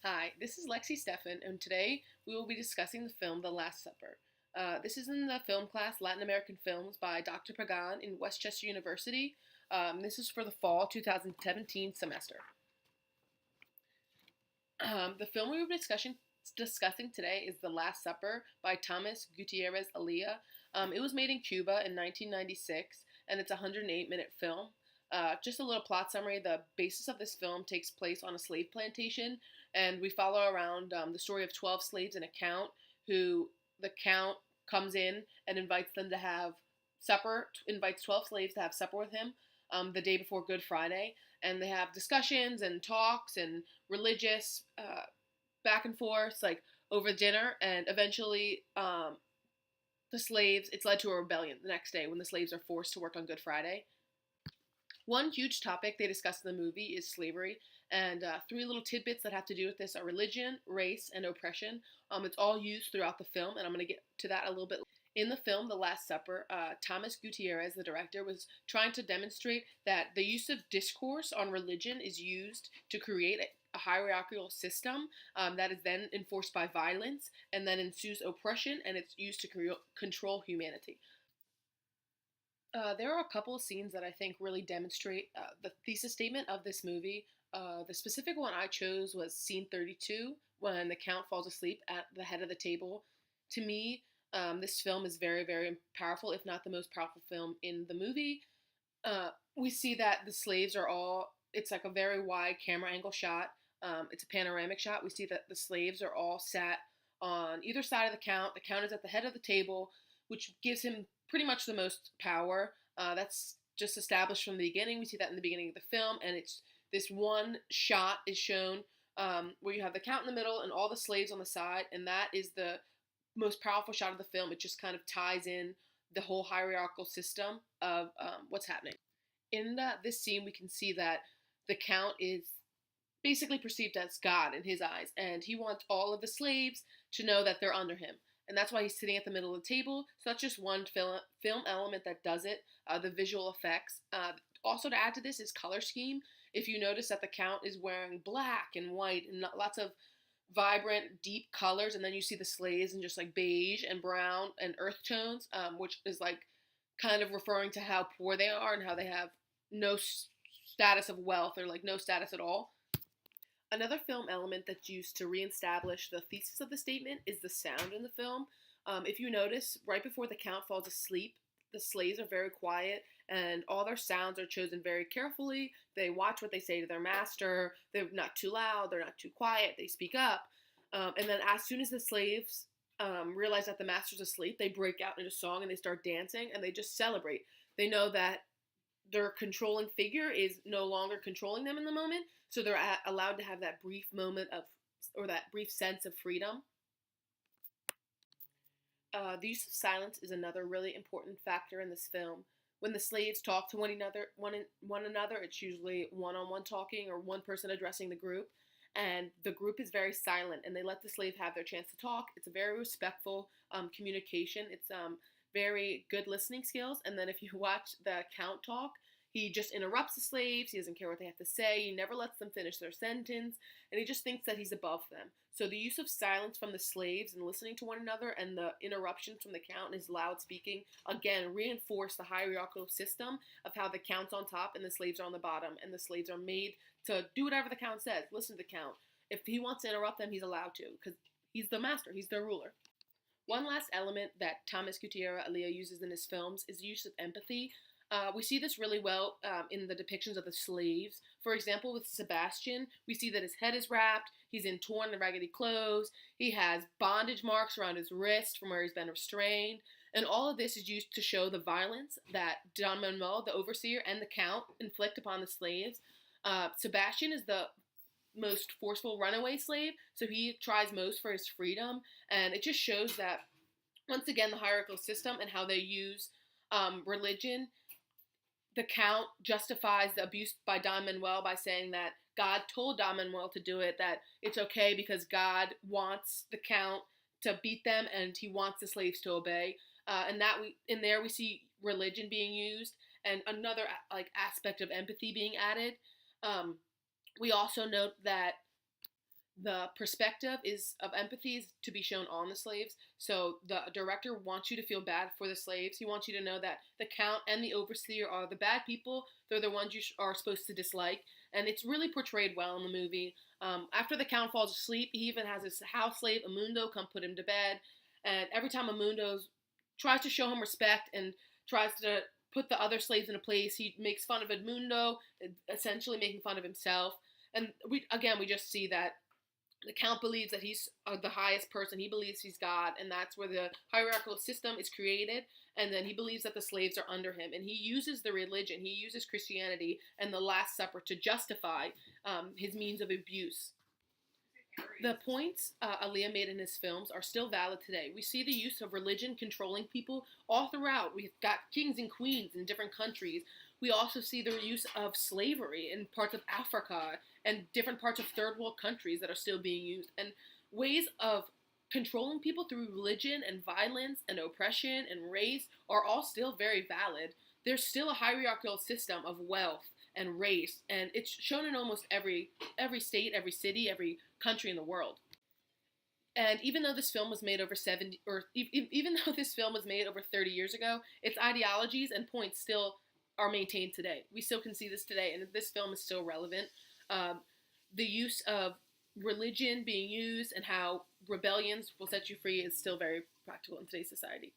Hi, this is Lexy Steffen, and today we will be discussing the film The Last Supper. This is in the film class Latin American Films by Dr. Pagan in Westchester University. This is for the fall 2017 semester. The film we will be discussing today is The Last Supper by Thomas Gutierrez Alia. It was made in Cuba in 1996, and it's a 108-minute film. Just a little plot summary. The basis of this film takes place on a slave plantation, and we follow around the story of 12 slaves and a count, who the count comes in and invites them to have supper, invites 12 slaves to have supper with him the day before Good Friday, and they have discussions and talks and religious back and forth, like over dinner, and eventually it's led to a rebellion the next day when the slaves are forced to work on Good Friday. One huge topic they discuss in the movie is slavery, and three little tidbits that have to do with this are religion, race, and oppression. It's all used throughout the film, and I'm going to get to that a little bit. In the film, The Last Supper, Thomas Gutierrez, the director, was trying to demonstrate that the use of discourse on religion is used to create a hierarchical system that is then enforced by violence, and then ensues oppression, and it's used to control humanity. There are a couple of scenes that I think really demonstrate the thesis statement of this movie. The specific one I chose was scene 32, when the count falls asleep at the head of the table. To me, this film is very, very powerful, if not the most powerful film in the movie. We see that the slaves are all, it's like a very wide camera angle shot. It's a panoramic shot. We see that the slaves are all sat on either side of the count. The count is at the head of the table, which gives him pretty much the most power. That's just established from the beginning. We see that in the beginning of the film, and it's this one shot is shown where you have the count in the middle and all the slaves on the side, and that is the most powerful shot of the film. It just kind of ties in the whole hierarchical system of what's happening. In this scene, we can see that the count is basically perceived as God in his eyes, and he wants all of the slaves to know that they're under him. And that's why he's sitting at the middle of the table. So that's just one film element that does it, the visual effects. Also to add to this is color scheme. If you notice that the count is wearing black and white and lots of vibrant, deep colors, and then you see the slaves in just like beige and brown and earth tones, which is like kind of referring to how poor they are and how they have no status of wealth or like no status at all. Another film element that's used to reestablish the thesis of the statement is the sound in the film. If you notice, right before the count falls asleep, the slaves are very quiet and all their sounds are chosen very carefully. They watch what they say to their master. They're not too loud, they're not too quiet, they speak up. And then as soon as the slaves realize that the master's asleep, they break out into song and they start dancing and they just celebrate. They know that their controlling figure is no longer controlling them in the moment, so they're allowed to have that brief moment of, or that brief sense of freedom. The use of silence is another really important factor in this film. When the slaves talk to one another, it's usually one-on-one talking or one person addressing the group, and the group is very silent, and they let the slave have their chance to talk. It's a very respectful communication. It's very good listening skills, and then if you watch the count talk, he just interrupts the slaves. He doesn't care what they have to say. He never lets them finish their sentence, and he just thinks that he's above them. So the use of silence from the slaves and listening to one another and the interruptions from the count and his loud speaking, again, reinforce the hierarchical system of how the count's on top and the slaves are on the bottom, and the slaves are made to do whatever the count says, listen to the count. If he wants to interrupt them, he's allowed to, because he's the master, he's their ruler. One last element that Thomas Gutierrez Alia uses in his films is the use of empathy. We see this really well in the depictions of the slaves. For example, with Sebastian, we see that his head is wrapped, he's in torn and raggedy clothes, he has bondage marks around his wrist from where he's been restrained, and all of this is used to show the violence that Don Manuel, the overseer, and the count inflict upon the slaves. Sebastian is the most forceful runaway slave, so he tries most for his freedom, and it just shows that, once again, the hierarchical system and how they use religion. The count justifies the abuse by Don Manuel by saying that God told Don Manuel to do it, that it's okay because God wants the count to beat them and he wants the slaves to obey. And that in there we see religion being used and another aspect of empathy being added. We also note that The perspective is of empathy is to be shown on the slaves. So the director wants you to feel bad for the slaves. He wants you to know that the count and the overseer are the bad people. They're the ones you are supposed to dislike, and it's really portrayed well in the movie. After the count falls asleep, he even has his house slave Amundo come put him to bed, and every time Amundo tries to show him respect and tries to put the other slaves in a place, he makes fun of Edmundo, essentially making fun of himself. And we just see that the count believes that he's the highest person. He believes he's God, and that's where the hierarchical system is created. And then he believes that the slaves are under him, and he uses the religion, he uses Christianity and the Last Supper to justify his means of abuse. The points Aaliyah made in his films are still valid today. We see the use of religion controlling people all throughout. We've got kings and queens in different countries. We also see the use of slavery in parts of Africa and different parts of third world countries that are still being used. And ways of controlling people through religion and violence and oppression and race are all still very valid. There's still a hierarchical system of wealth and race, and it's shown in almost every state, every city, every country in the world. And even though this film was made over 70, or even though this film was made over 30 years ago, its ideologies and points still are maintained today. We still can see this today, and this film is still relevant. The use of religion being used and how rebellions will set you free is still very practical in today's society.